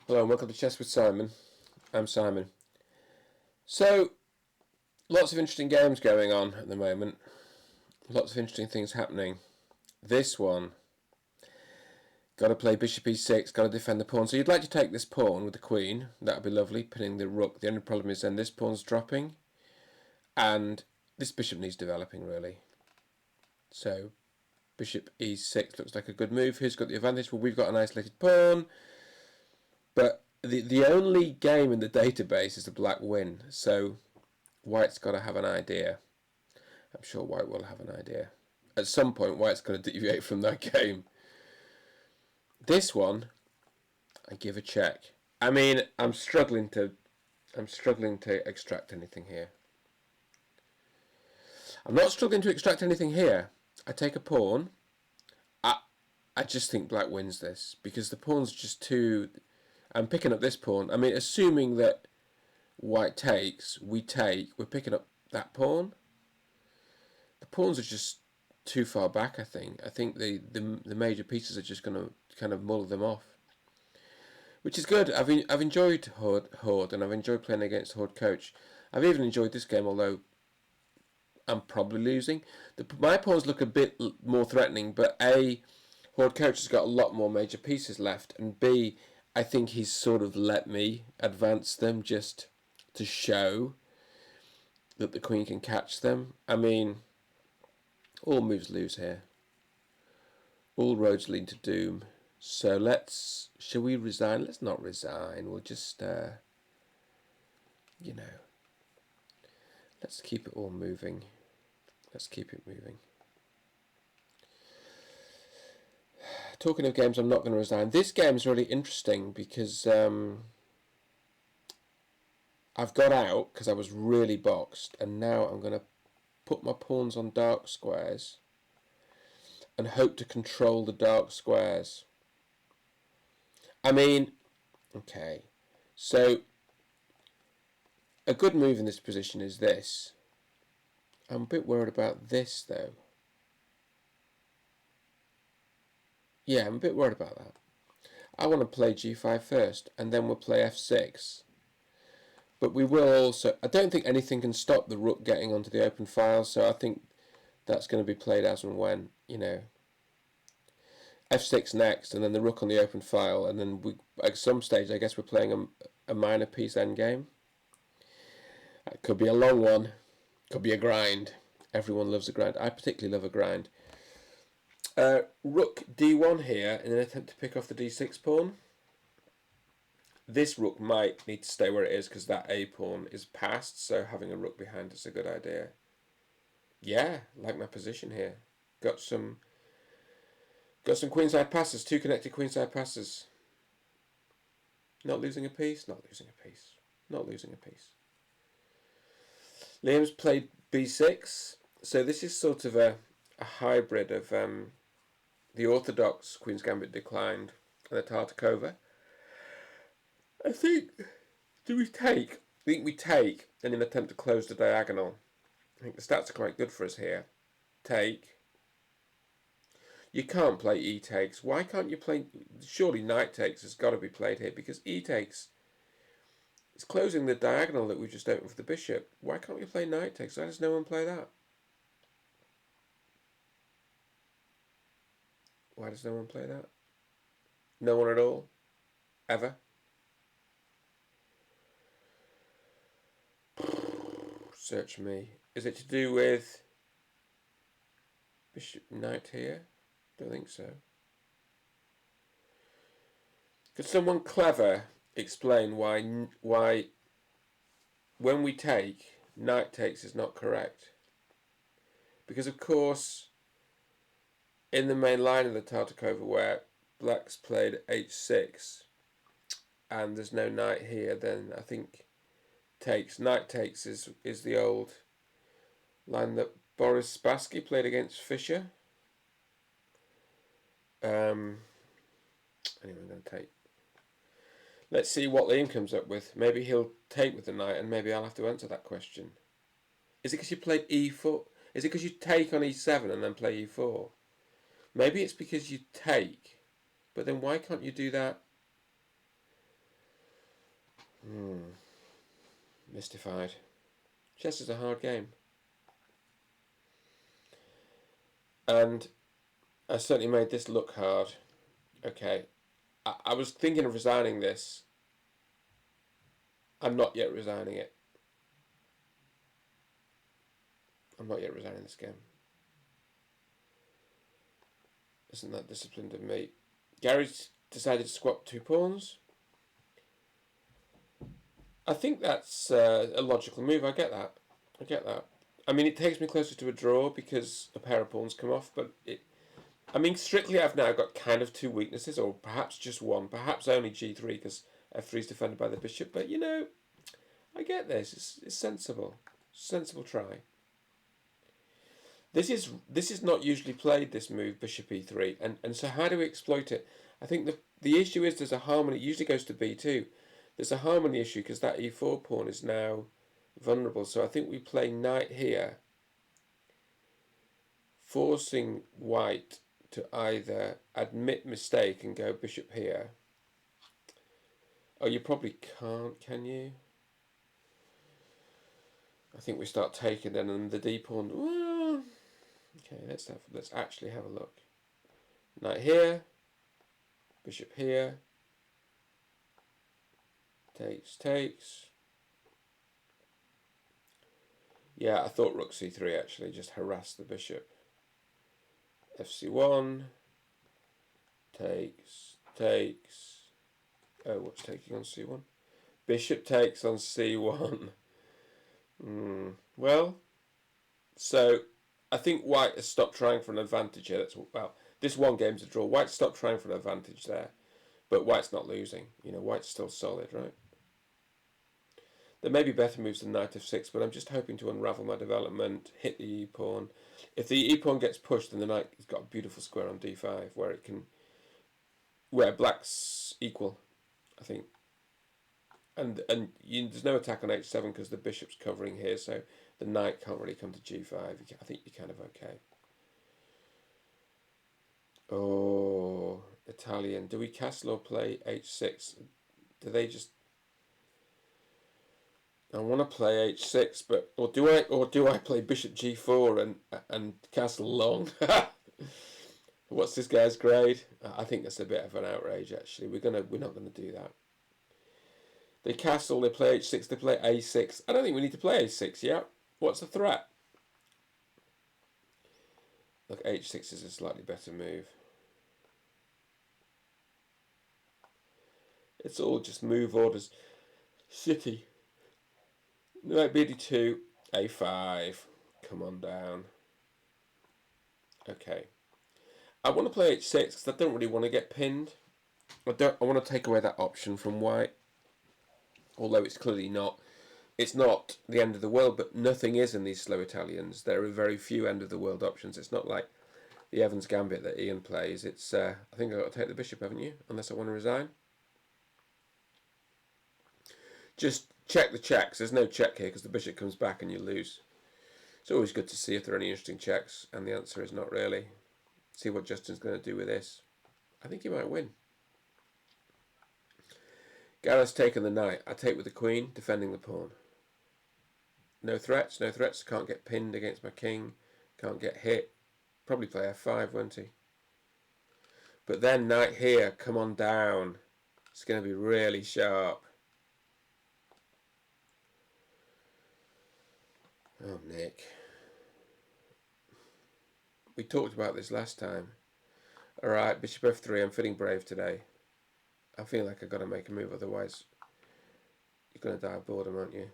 Hello and welcome to Chess with Simon. I'm Simon. So, lots of interesting games going on at the moment. Lots of interesting things happening. This one, got to play bishop e6, got to defend the pawn. So you'd like to take this pawn with the queen. That would be lovely, pinning the rook. The only problem is then this pawn's dropping. And this bishop needs developing, really. So, bishop e6 looks like a good move. Who's got the advantage? Well, we've got an isolated pawn. But the only game in the database is the black win. So White's got to have an idea. I'm sure White will have an idea. At some point, White's going to deviate from that game. This one, I give a check. I mean, I'm struggling to extract anything here. I'm not struggling to extract anything here. I take a pawn. I just think Black wins this because the pawn's just too. I'm picking up this pawn. I mean, assuming that White takes, we take. We're picking up that pawn. The pawns are just too far back. I think the major pieces are just going to kind of mull them off, which is good. I've enjoyed Horde and I've enjoyed playing against Horde Coach. I've even enjoyed this game, although I'm probably losing. My pawns look a bit more threatening, but A, Horde Coach has got a lot more major pieces left, and B, I think he's sort of let me advance them just to show that the queen can catch them. I mean, all moves lose here. All roads lead to doom. So shall we resign? Let's not resign. We'll just, let's keep it all moving. Let's keep it moving. Talking of games I'm not going to resign, this game is really interesting because I've got out because I was really boxed, and now I'm going to put my pawns on dark squares and hope to control the dark squares. I mean, okay, so a good move in this position is this. I'm a bit worried about this though. Yeah, I'm a bit worried about that. I want to play g5 first, and then we'll play f6. But we will also... I don't think anything can stop the rook getting onto the open file, so I think that's going to be played as and when, f6 next, and then the rook on the open file, and then at some stage, I guess we're playing a minor piece endgame. It could be a long one. Could be a grind. Everyone loves a grind. I particularly love a grind. Rook d1 here in an attempt to pick off the d6 pawn. This rook might need to stay where it is because that a pawn is passed, so having a rook behind is a good idea. Yeah, like my position here. Got some queenside passes, 2 connected queenside passes. Not losing a piece, not losing a piece, not losing a piece. Liam's played b6, so this is sort of a hybrid of the orthodox Queen's Gambit declined and the Tartakova. I think, do we take? I think we take in an attempt to close the diagonal. I think the stats are quite good for us here. Take. You can't play e takes. Why can't you play? Surely knight takes has got to be played here because e takes is closing the diagonal that we just opened for the bishop. Why can't we play knight takes? Why does no one play that? Why does no one play that? No one at all? Ever? Search me. Is it to do with bishop knight here? Don't think so. Could someone clever explain why when we take, knight takes is not correct? Because of course, in the main line of the Tartakova where black's played h6 and there's no knight here, then I think knight takes is the old line that Boris Spassky played against Fischer. Anyway, I'm going to take. Let's see what Liam comes up with. Maybe he'll take with the knight, and maybe I'll have to answer that question. Is it because you played e4? Is it because you take on e7 and then play e4? Maybe it's because you take, but then why can't you do that? Mystified. Chess is a hard game. And I certainly made this look hard. Okay. I was thinking of resigning this. I'm not yet resigning it. I'm not yet resigning this game. Isn't that disciplined of me? Gary's decided to swap 2 pawns. I think that's a logical move. I get that. I mean, it takes me closer to a draw because a pair of pawns come off, but I mean, strictly I've now got kind of 2 weaknesses, or perhaps just one, perhaps only g3 because f3 is defended by the bishop, but you know, I get this. It's sensible. Sensible try. This is not usually played, this move, bishop e3, and so how do we exploit it? I think the issue is there's a harmony. It usually goes to b2. There's a harmony issue because that e4 pawn is now vulnerable. So I think we play knight here, forcing white to either admit mistake and go bishop here. Oh, you probably can't, can you? I think we start taking then, and the d pawn. Well, okay, let's actually have a look. Knight here, bishop here. Takes. Yeah, I thought rook c3 actually, just harass the bishop. fc1. Takes. Oh, what's taking on c1? Bishop takes on c1. Well, so I think white has stopped trying for an advantage here. Well, this one game's a draw. White stopped trying for an advantage there, but white's not losing. You know, white's still solid, right? There may be better moves than knight f6, but I'm just hoping to unravel my development, hit the e-pawn. If the e-pawn gets pushed, then the knight has got a beautiful square on d5 where black's equal, I think. And there's no attack on h7 because the bishop's covering here, so the knight can't really come to g5. I think you're kind of okay. Oh, Italian. Do we castle or play h6? Do they just... I want to play h6, but or do I play bishop g4 and castle long? What's this guy's grade? I think that's a bit of an outrage. Actually, we're not gonna do that. They castle, they play h6, they play a6. I don't think we need to play a6. Yeah, what's the threat? Look, h6 is a slightly better move. It's all just move orders. City. Knight bd2, a5. Come on down. Okay. I want to play h6 because I don't really want to get pinned. I want to take away that option from white. Although it's clearly not. It's not the end of the world, but nothing is in these slow Italians. There are very few end of the world options. It's not like the Evans Gambit that Ian plays. It's I think I've got to take the bishop, haven't you? Unless I want to resign. Just check the checks. There's no check here because the bishop comes back and you lose. It's always good to see if there are any interesting checks, and the answer is not really. See what Justin's going to do with this. I think he might win. Gareth's taken the knight. I take with the queen, defending the pawn. No threats, no threats. Can't get pinned against my king. Can't get hit. Probably play f5, won't he? But then knight here, come on down. It's going to be really sharp. Oh, Nick. We talked about this last time. Alright, bishop f3. I'm feeling brave today. I feel like I've got to make a move, otherwise you're going to die of boredom, aren't you?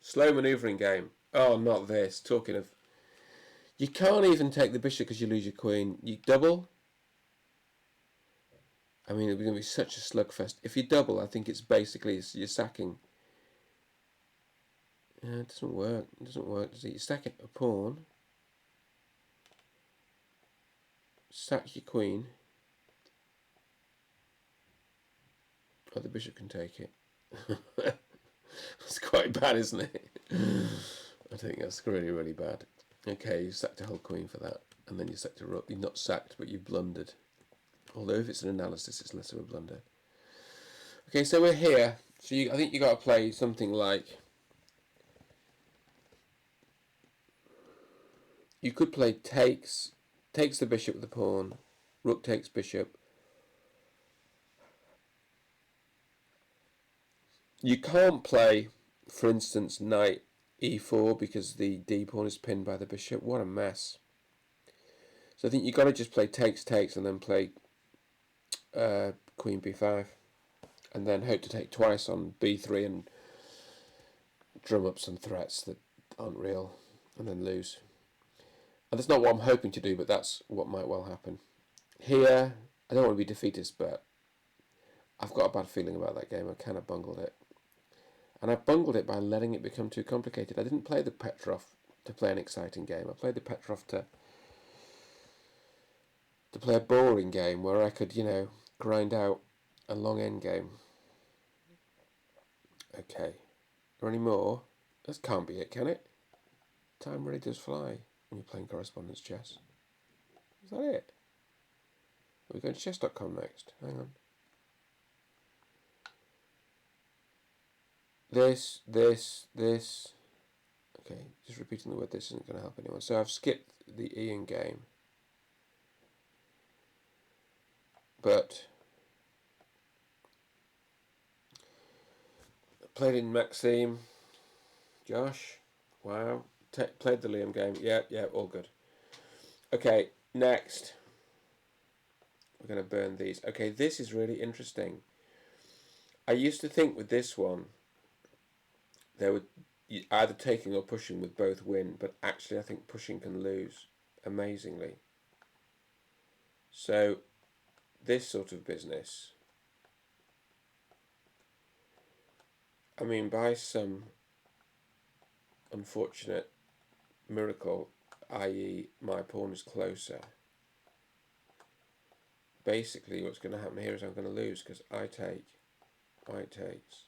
Slow manoeuvring game. Oh, not this. Talking of... You can't even take the bishop because you lose your queen. You double? I mean, it's going to be such a slugfest. If you double, I think it's basically you're sacking. It doesn't work. It doesn't work, does it? You sack a pawn. Sack your queen. Oh, the bishop can take it. It's quite bad, isn't it? I think that's really, really bad. Okay, you sacked a whole queen for that. And then you sacked a rook. You're not sacked, but you blundered. Although if it's an analysis, it's less of a blunder. Okay, so we're here. So I think you got to play something like, you could play takes the bishop with the pawn, rook takes bishop. You can't play, for instance, knight e4 because the d pawn is pinned by the bishop. What a mess. So I think you've got to just play takes and then play queen b5 and then hope to take twice on b3 and drum up some threats that aren't real and then lose. And that's not what I'm hoping to do, but that's what might well happen. Here, I don't want to be defeatist, but I've got a bad feeling about that game. I kind of bungled it. And I bungled it by letting it become too complicated. I didn't play the Petrov to play an exciting game. I played the Petrov to play a boring game where I could, grind out a long end game. Okay. Are there any more? This can't be it, can it? Time really does fly when you're playing correspondence chess. Is that it? Are we going to chess.com next? Hang on. This. Okay, just repeating the word this isn't going to help anyone. So I've skipped the Ian game. But I played in Maxime. Josh. Wow. Played the Liam game. Yeah, all good. Okay, next. We're going to burn these. Okay, this is really interesting. I used to think with this one, they would either taking or pushing would both win, but actually I think pushing can lose amazingly. So this sort of business, I mean, by some unfortunate miracle, i.e. my pawn is closer, basically what's going to happen here is I'm going to lose because I take, white takes,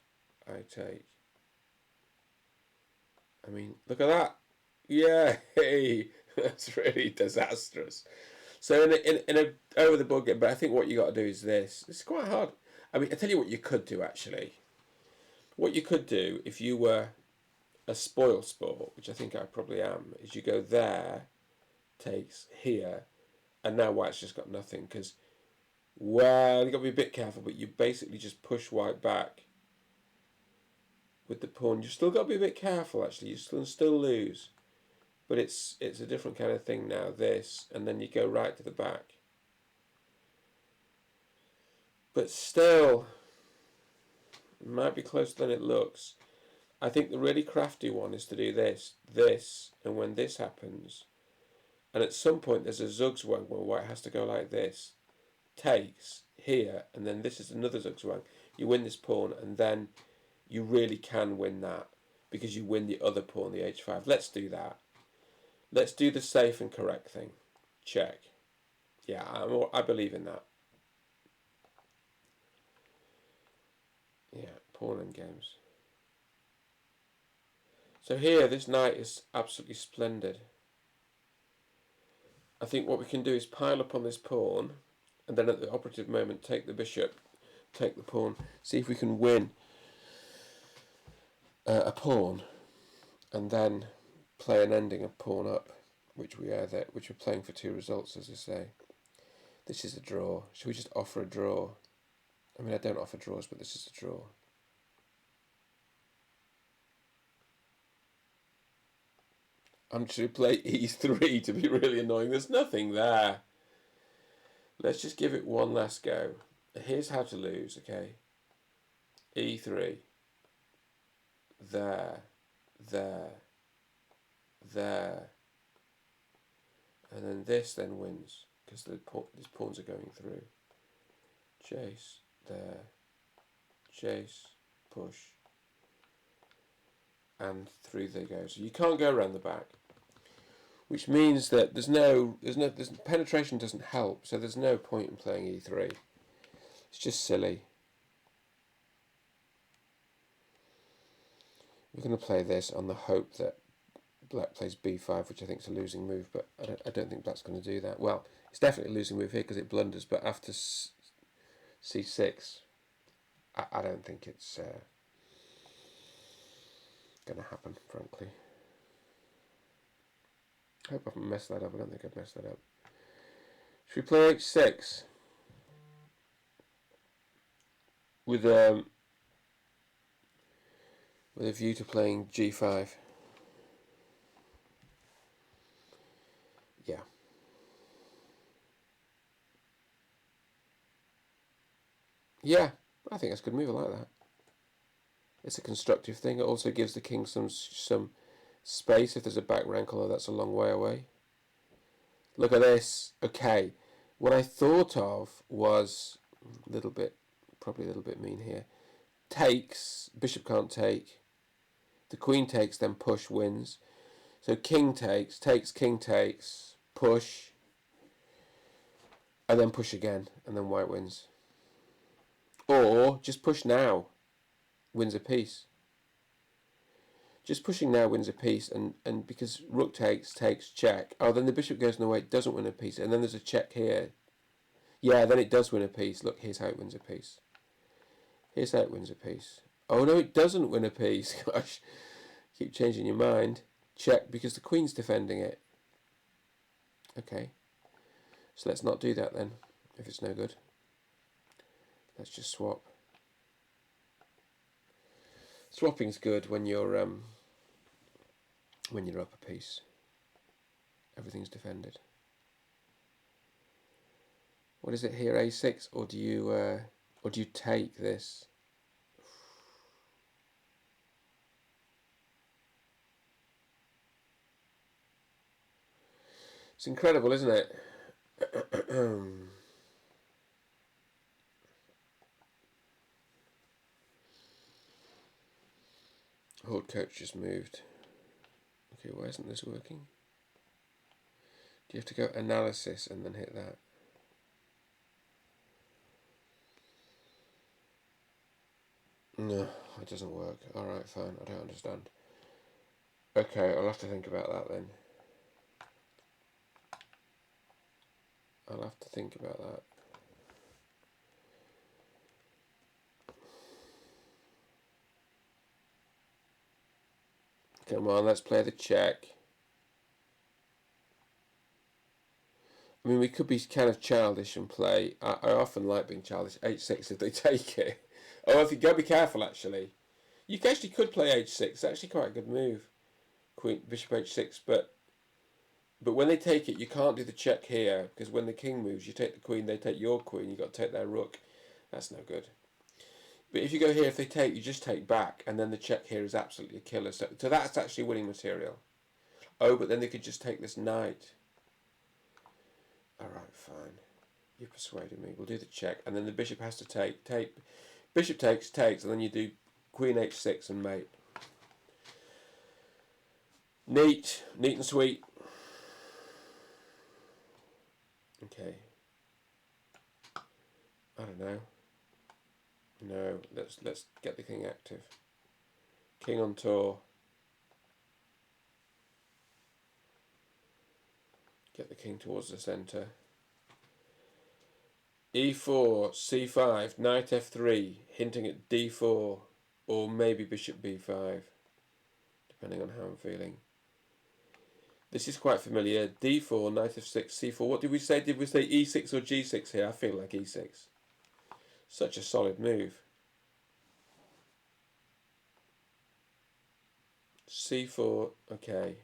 I take. I mean, look at that. Yay! That's really disastrous. So in a over the board game, but I think what you got to do is this. It's quite hard. I mean, I tell you what you could do actually. What you could do if you were a spoil sport, which I think I probably am, is you go there, takes here, and now white's just got nothing because, well, you got to be a bit careful, but you basically just push white back with the pawn. You've still got to be a bit careful actually. You still lose, but it's a different kind of thing now. This, and then you go right to the back. But still, it might be closer than it looks. I think the really crafty one is to do this, and when this happens, and at some point there's a zugzwang where white has to go like this, takes here, and then this is another zugzwang. You win this pawn, and then you really can win that because you win the other pawn, the h5. Let's do that. Let's do the safe and correct thing. Check. Yeah, I believe in that. Yeah, pawn end games. So here, this knight is absolutely splendid. I think what we can do is pile up on this pawn, and then at the operative moment take the bishop, take the pawn, see if we can win a pawn, and then play an ending of pawn up, which we're playing for 2 results, as I say. This is a draw. Should we just offer a draw? I mean, I don't offer draws, but this is a draw. I'm to play e3 to be really annoying. There's nothing there. Let's just give it one last go. Here's how to lose, okay? e3. There. And then this then wins, because these pawns are going through. Chase, there. Chase, push. And through they go. So you can't go around the back. Which means that penetration doesn't help, so there's no point in playing e3. It's just silly. We're going to play this on the hope that black plays b5, which I think is a losing move, but I don't think black's going to do that. Well, it's definitely a losing move here because it blunders, but after c6, I don't think it's going to happen, frankly. I hope I haven't messed that up. I don't think I've messed that up. Should we play h6 with a view to playing g5? Yeah. Yeah, I think that's a good move. I like that. It's a constructive thing. It also gives the king some space if there's a back rank, although that's a long way away. Look at this. Okay. What I thought of was a little bit, probably a little bit mean here. Takes, bishop can't take. The queen takes, then push wins. So king takes, king takes, push, and then push again, and then white wins. Or just push now, wins a piece. Just pushing now wins a piece, and because rook takes, check. Oh, then the bishop goes in the way, it doesn't win a piece, and then there's a check here. Yeah, then it does win a piece. Look, here's how it wins a piece. Here's how it wins a piece. Oh no, it doesn't win a piece. Gosh, keep changing your mind. Check, because the queen's defending it. Okay, so let's not do that then, if it's no good. Let's just swap. Swapping's good when you're up a piece. Everything's defended. What is it here? A6, or do you take this? It's incredible, isn't it? Hold coach just moved. Okay, why isn't this working? Do you have to go analysis and then hit that? No, it doesn't work. Alright, fine, I don't understand. Okay, I'll have to think about that then. I'll have to think about that. Come on, let's play the check. I mean, we could be kind of childish and play. I often like being childish. H6 if they take it. Oh, if you go, be careful. Actually, you actually could play H6. It's actually quite a good move. Queen, bishop H6, but when they take it, you can't do the check here because when the king moves, you take the queen. They take your queen. You got to take their rook. That's no good. But if you go here, if they take, you just take back, and then the check here is absolutely a killer. So that's actually winning material. Oh, but then they could just take this knight. Alright, fine. You persuaded me. We'll do the check, and then the bishop has to take. Bishop takes, and then you do queen h6 and mate. Neat and sweet. Okay. I don't know. No, let's get the king active. King on tour. Get the king towards the centre. E4, C5, knight F3, hinting at D4, or maybe bishop B5, depending on how I'm feeling. This is quite familiar. D4, knight F6, C4. What did we say? Did we say E6 or G6 here? I feel like E6. Such a solid move. C4, okay.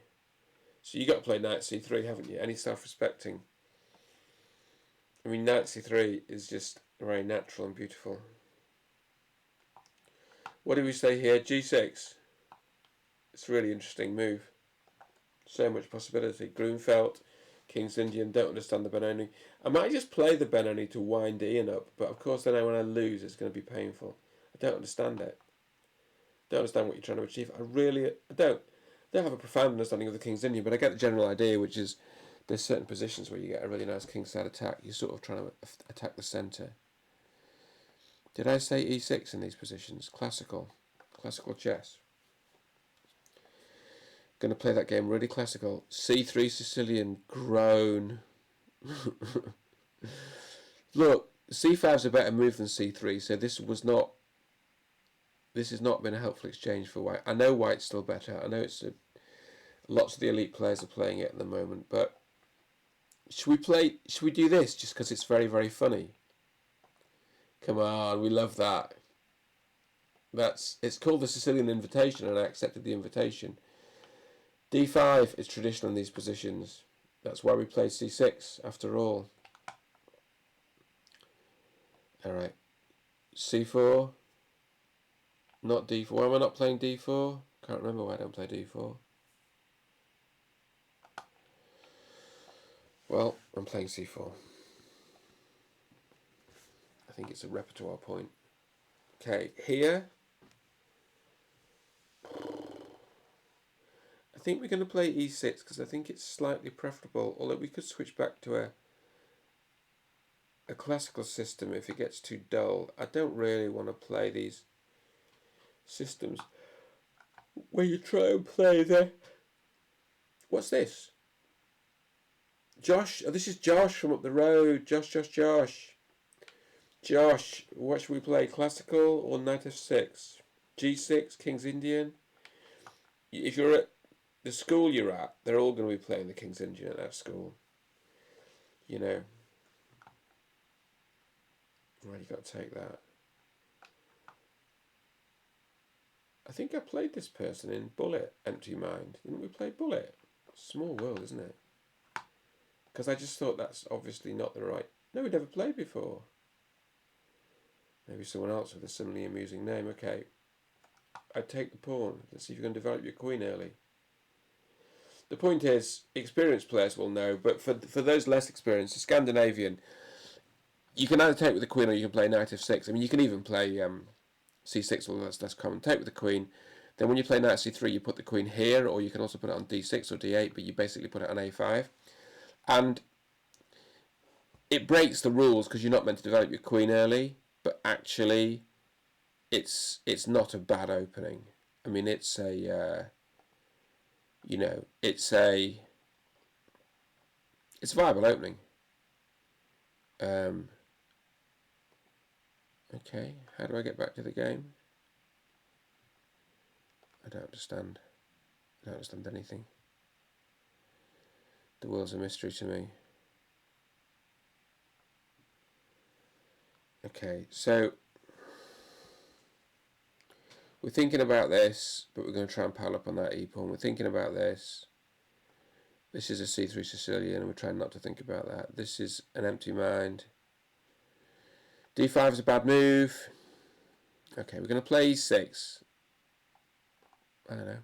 So you got to play knight C3, haven't you? Any self-respecting. I mean, knight C3 is just very natural and beautiful. What do we say here? G6. It's a really interesting move. So much possibility. Grunfeld, King's Indian, don't understand the Benoni. I might just play the Benoni to wind Ian up, but of course then when I lose it's going to be painful. I don't understand it. Don't understand what you're trying to achieve. I don't have a profound understanding of the King's Indian, but I get the general idea, which is there's certain positions where you get a really nice kingside attack. You're sort of trying to attack the centre. Did I say E6 in these positions? Classical chess. Going to play that game really classical. C3 Sicilian, groan. Look, C5 is a better move than C3, so this was not this has not been a helpful exchange for white. I know white's still better. I know lots of the elite players are playing it at the moment, but should we do this just because it's very, very funny? Come on, we love that. It's called the Sicilian Invitation, and I accepted the invitation. D5 is traditional in these positions. That's why we played C6 after all. Alright. C4. Not D4. Why am I not playing D4? Can't remember why I don't play D4. Well, I'm playing C4. I think it's a repertoire point. Okay, here. I think we're going to play E6 because I think it's slightly preferable, although we could switch back to a classical system if it gets too dull. I don't really want to play these systems where you try and play the... What's this? Josh, oh, this is Josh from up the road. Josh. Josh, what should we play? Classical or knight f6? G6, King's Indian. If you're at the school you're at, they're all going to be playing the King's Indian at that school. You know. Right, you got to take that. I think I played this person in Bullet, Empty Mind. Didn't we play Bullet? Small world, isn't it? Because I just thought that's obviously not the right... No, we never played before. Maybe someone else with a similarly amusing name. Okay. I take the pawn. Let's see if you can develop your queen early. The point is, experienced players will know, but for those less experienced, the Scandinavian, you can either take with the queen or you can play knight f6. I mean, you can even play c6, although that's less common. Take with the queen. Then when you play knight c3, you put the queen here, or you can also put it on d6 or d8, but you basically put it on a5. And it breaks the rules because you're not meant to develop your queen early, but actually it's not a bad opening. I mean, it's a you know, it's a viable opening. Okay, how do I get back to the game? I don't understand. I don't understand anything. The world's a mystery to me. Okay, so we're thinking about this, but we're going to try and pile up on that e-pawn. We're thinking about this. This is a c3 Sicilian, and we're trying not to think about that. This is an empty mind. d5 is a bad move. Okay, we're going to play e6. I don't know.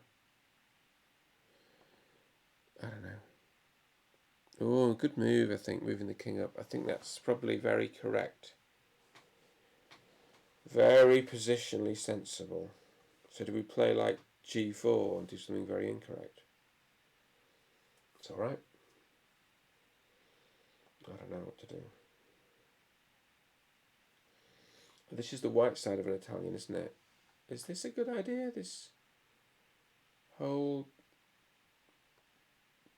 Oh, good move, I think, moving the king up. I think that's probably very correct. Very positionally sensible. So do we play like g4 and do something very incorrect? It's alright. I don't know what to do. This is the white side of an Italian, isn't it? Is this a good idea? This whole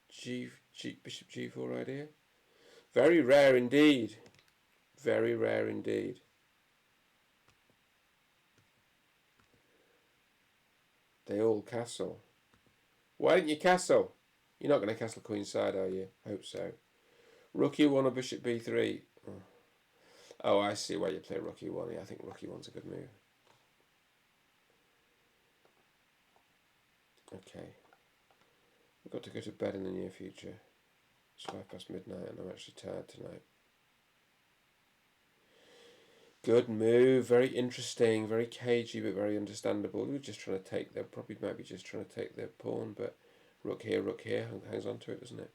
bishop g4 idea? Very rare indeed. Very rare indeed. They all castle. Why didn't you castle? You're not going to castle queenside, are you? Hope so. Rook e1 or bishop b3. Oh, I see why you play rook e1. Yeah, I think rook e1's a good move. Okay. We've got to go to bed in the near future. It's 5 past midnight and I'm actually tired tonight. Good move, very interesting, very cagey but very understandable. We were just trying to take their, probably might be just trying to take their pawn, but rook here, hangs on to it, doesn't it?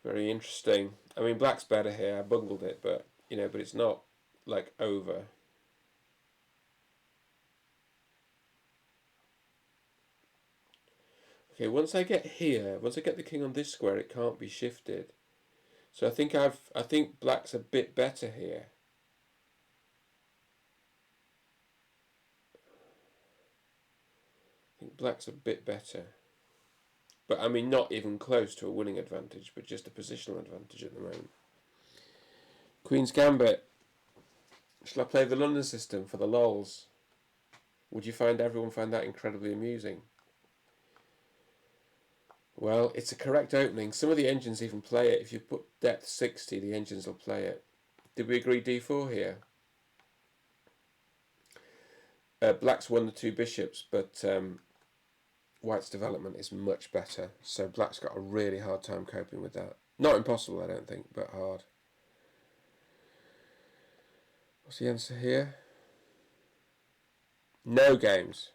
Very interesting. I mean, black's better here. I bungled it, but you know, but it's not like over. Okay, once I get here, once I get the king on this square, it can't be shifted. So I think black's a bit better here. I think black's a bit better. But I mean, not even close to a winning advantage, but just a positional advantage at the moment. Queen's Gambit. Shall I play the London system for the lols? Would you find everyone find that incredibly amusing? Well, it's a correct opening. Some of the engines even play it. If you put depth 60, the engines will play it. Did we agree d4 here? Black's won the 2 bishops, but White's development is much better. So Black's got a really hard time coping with that. Not impossible, I don't think, but hard. What's the answer here? No games.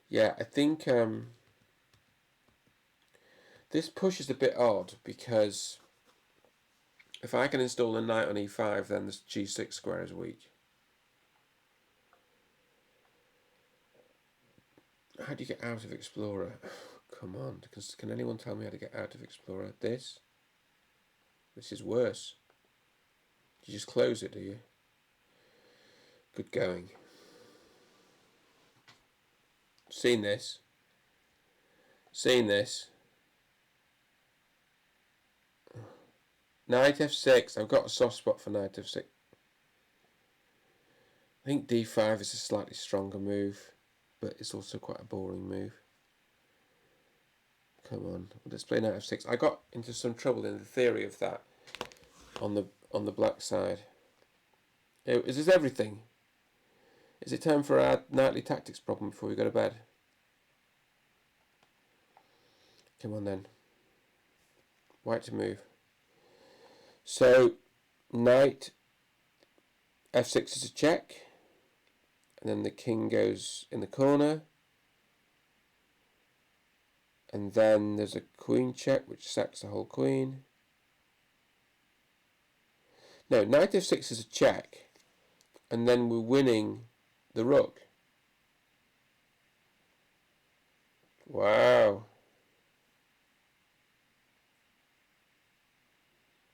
Yeah, I think this push is a bit odd because if I can install a knight on e5, then this g6 square is weak. How do you get out of Explorer? Come on, can anyone tell me how to get out of Explorer? This is worse. You just close it, do you? Good going. Seen this. Knight f6. I've got a soft spot for knight f6. I think d5 is a slightly stronger move, but it's also quite a boring move. Come on, let's play knight f6. I got into some trouble in the theory of that on the black side. Is this everything? Is it time for our nightly tactics problem before we go to bed? Come on then. White to move. So, knight f6 is a check. And then the king goes in the corner. And then there's a queen check, which sacks the whole queen. No, knight f6 is a check. And then we're winning the rook. Wow.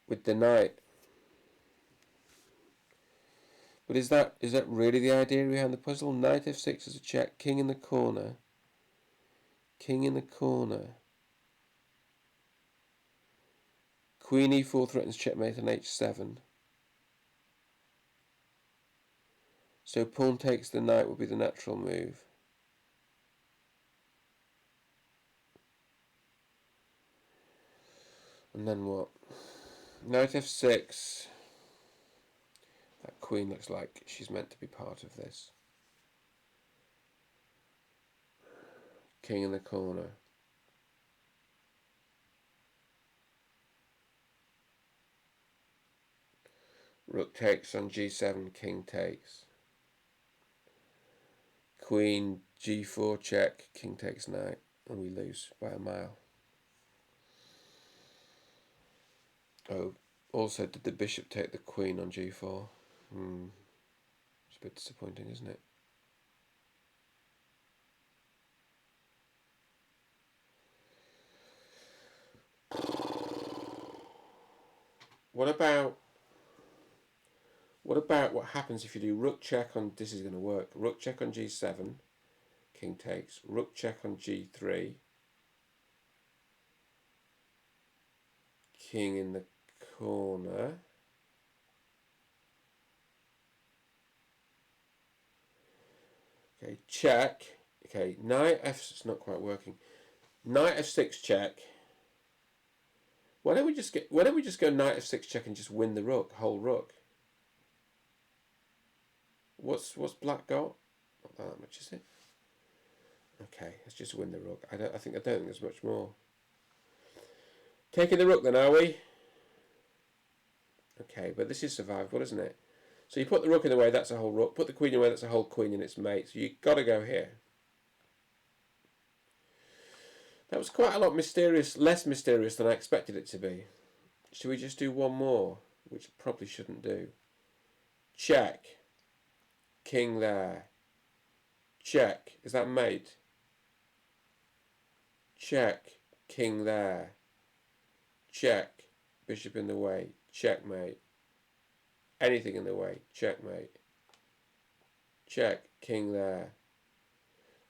With the knight. But is that really the idea behind the puzzle? Knight f6 is a check, king in the corner. King in the corner. Queen e4 threatens checkmate on h7. So pawn takes the knight will be the natural move. And then what? Knight f6. That queen looks like she's meant to be part of this. King in the corner. Rook takes on g7, king takes. Queen g4 check, king takes knight, and we lose by a mile. Oh, also did the bishop take the queen on g4? It's a bit disappointing, isn't it? What about what happens if you do rook check on, this is going to work, rook check on g7, king takes, rook check on g3, king in the corner, okay, check, okay, knight f, it's not quite working, knight f6 check. Why don't we just go knight f6 check and just win the rook, whole rook? What's black got? Not that much, is it? Okay, let's just win the rook. I don't think there's much more. Taking the rook then, are we? Okay, but this is survivable, isn't it? So you put the rook in the way, that's a whole rook. Put the queen in the way, that's a whole queen and its mate. So you've got to go here. That was quite a lot mysterious, less mysterious than I expected it to be. Should we just do one more? Which I probably shouldn't do. Check. King there. Check. Is that mate? Check. King there. Check. Bishop in the way. Checkmate. Anything in the way. Checkmate. Check. King there.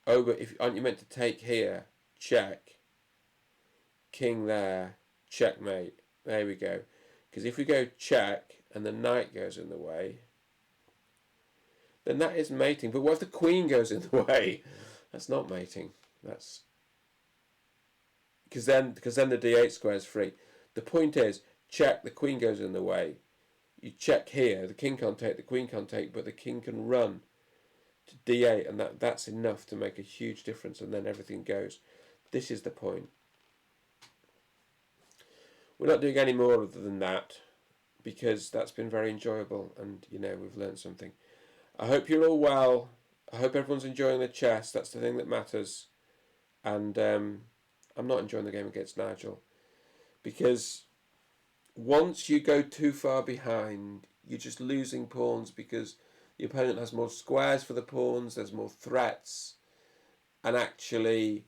Oh, but aren't you meant to take here? Check. King there. Checkmate. There we go. Because if we go check and the knight goes in the way, then that is mating. But what if the queen goes in the way? That's not mating. That's because then the d8 square is free. The point is, check, the queen goes in the way. You check here, the king can't take, the queen can't take, but the king can run to d8, and that's enough to make a huge difference, and then everything goes. This is the point. We're not doing any more other than that, because that's been very enjoyable, and we've learned something. I hope you're all well. I hope everyone's enjoying the chess. That's the thing that matters. And I'm not enjoying the game against Nigel, because once you go too far behind, you're just losing pawns, because the opponent has more squares for the pawns, there's more threats, and actually,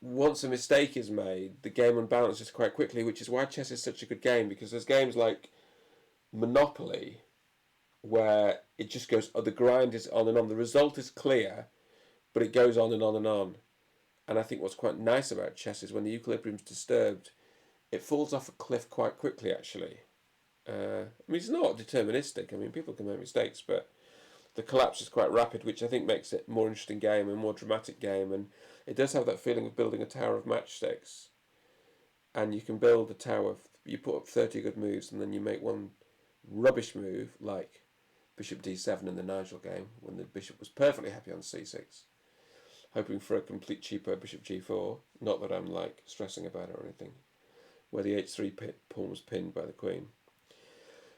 once a mistake is made, the game unbalances quite quickly, which is why chess is such a good game, because there's games like Monopoly where it just goes, the grind is on and on. The result is clear, but it goes on and on and on. And I think what's quite nice about chess is when the equilibrium's disturbed, it falls off a cliff quite quickly, actually. It's not deterministic. People can make mistakes, but the collapse is quite rapid, which I think makes it a more interesting game, a more dramatic game, and it does have that feeling of building a tower of matchsticks. And you can build a tower, you put up 30 good moves, and then you make one rubbish move, like bishop d7 in the Nigel game, when the bishop was perfectly happy on c6, hoping for a complete cheapo bishop g4, not that I'm stressing about it or anything, where the h3 pawn was pinned by the queen.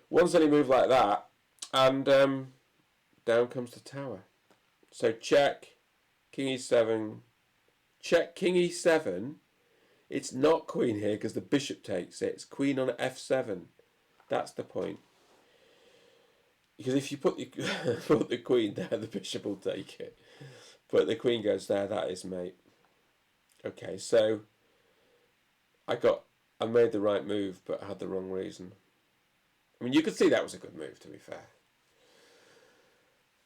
One silly move like that, and down comes the tower. So check, king e7, check, king e7. It's not queen here because the bishop takes it. It's queen on f7. That's the point. Because if you put the queen there, the bishop will take it. But the queen goes there, that is mate. Okay, so I made the right move, but I had the wrong reason. You could see that was a good move, to be fair.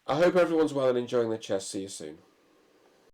I hope everyone's well and enjoying the chess. See you soon.